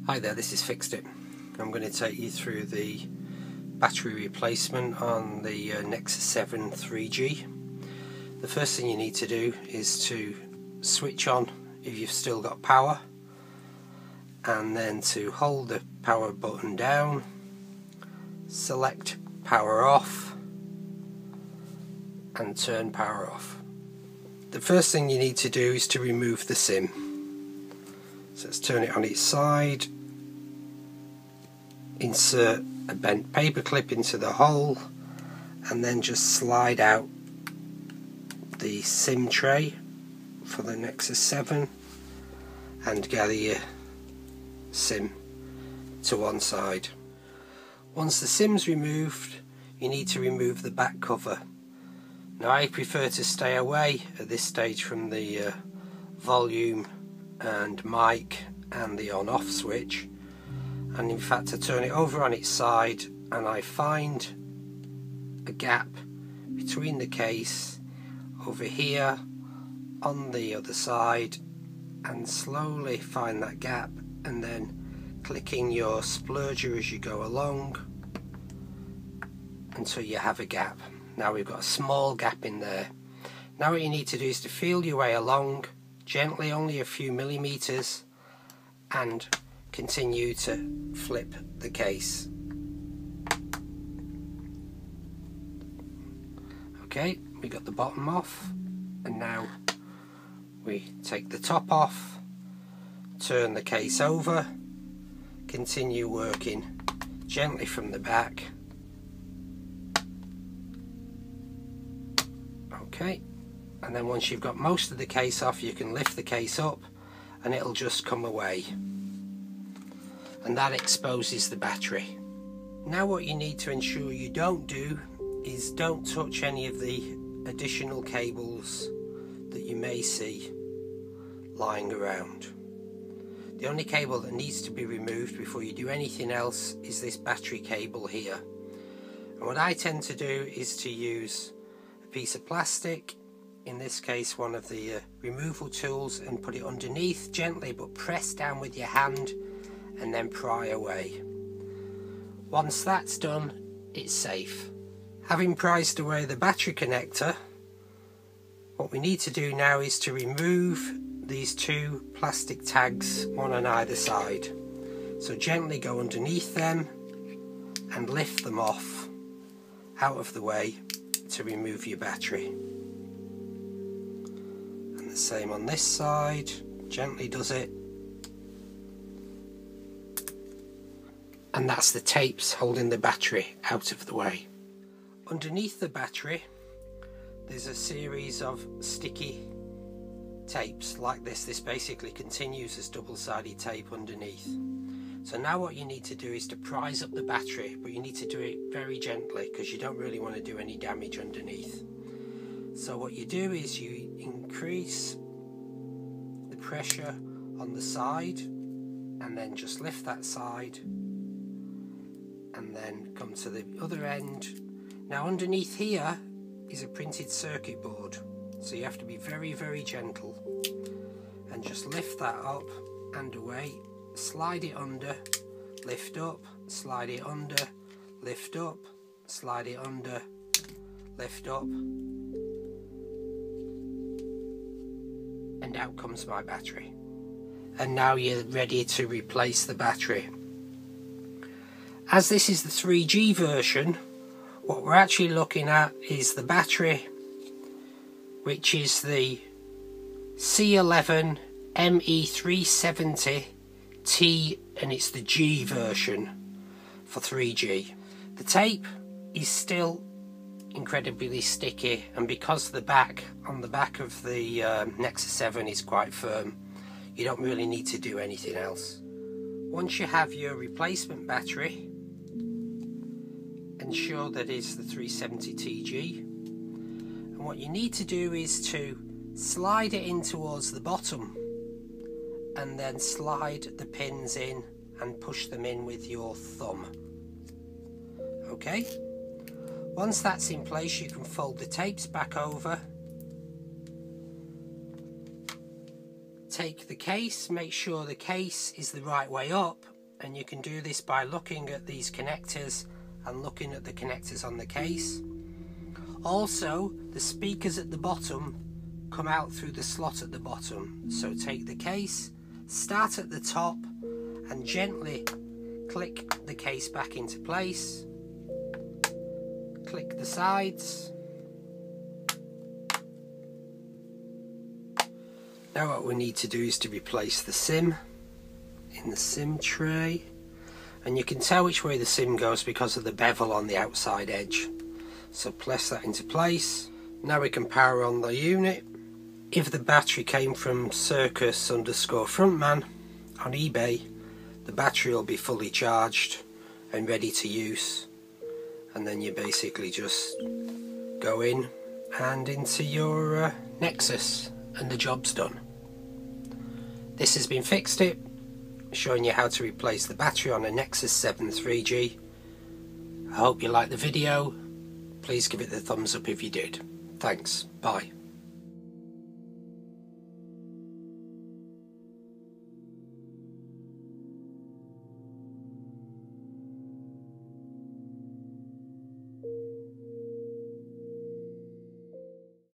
Hi there, this is Fixed It. I'm going to take you through the battery replacement on the Nexus 7 3G. The first thing you need to do is to switch on if you've still got power, and then to hold the power button down, select power off and turn power off. The first thing you need to do is to remove the SIM. So let's turn it on its side, insert a bent paper clip into the hole, and then just slide out the SIM tray for the Nexus 7 and gather your SIM to one side. Once the SIM's removed, you need to remove the back cover. Now I prefer to stay away at this stage from the volume and mic and the on-off switch, and in fact I turn it over on its side and I find a gap between the case over here on the other side, and slowly find that gap and then clicking your splurger as you go along until you have a gap. Now we've got a small gap in there. Now what you need to do is to feel your way along gently, only a few millimeters, and continue to flip the case. Okay, we got the bottom off, and now we take the top off, turn the case over, continue working gently from the back. Okay, and then once you've got most of the case off, you can lift the case up and it'll just come away, and that exposes the battery. Now what you need to ensure you don't do is don't touch any of the additional cables that you may see lying around. The only cable that needs to be removed before you do anything else is this battery cable here. And what I tend to do is to use a piece of plastic, in this case one of the removal tools, and put it underneath gently, but press down with your hand and then pry away. Once that's done, it's safe. Having prized away the battery connector, what we need to do now is to remove these two plastic tags, one on either side. So gently go underneath them and lift them off out of the way to remove your battery. And the same on this side, gently does it. And that's the tapes holding the battery out of the way. Underneath the battery there's a series of sticky tapes like this. This basically continues as double-sided tape underneath. So now what you need to do is to prise up the battery, but you need to do it very gently because you don't really want to do any damage underneath. So what you do is you increase the pressure on the side and then just lift that side and then come to the other end. Now underneath here is a printed circuit board, so you have to be very, very gentle and just lift that up and away, slide it under, lift up, slide it under, lift up, slide it under, lift up, and out comes my battery. And now you're ready to replace the battery. As this is the 3G version, what we're actually looking at is the battery, which is the C11 ME370T, and it's the G version for 3G. The tape is still incredibly sticky, and because the back on the back of the Nexus 7 is quite firm, you don't really need to do anything else. Once you have your replacement battery, ensure that it's the 370TG, and what you need to do is to slide it in towards the bottom and then slide the pins in and push them in with your thumb. Okay, once that's in place, you can fold the tapes back over, take the case, make sure the case is the right way up, and you can do this by looking at these connectors and looking at the connectors on the case. Also, the speakers at the bottom come out through the slot at the bottom. So take the case, start at the top and gently click the case back into place. Click the sides. Now what we need to do is to replace the SIM in the SIM tray, and you can tell which way the SIM goes because of the bevel on the outside edge. So press that into place. Now we can power on the unit. If the battery came from Circus_Frontman on eBay, the battery will be fully charged and ready to use, and then you basically just go in and into your Nexus and the job's done. This has been Fixed It, showing you how to replace the battery on a Nexus 7 3G. I hope you liked the video. Please give it the thumbs up if you did. Thanks. Bye.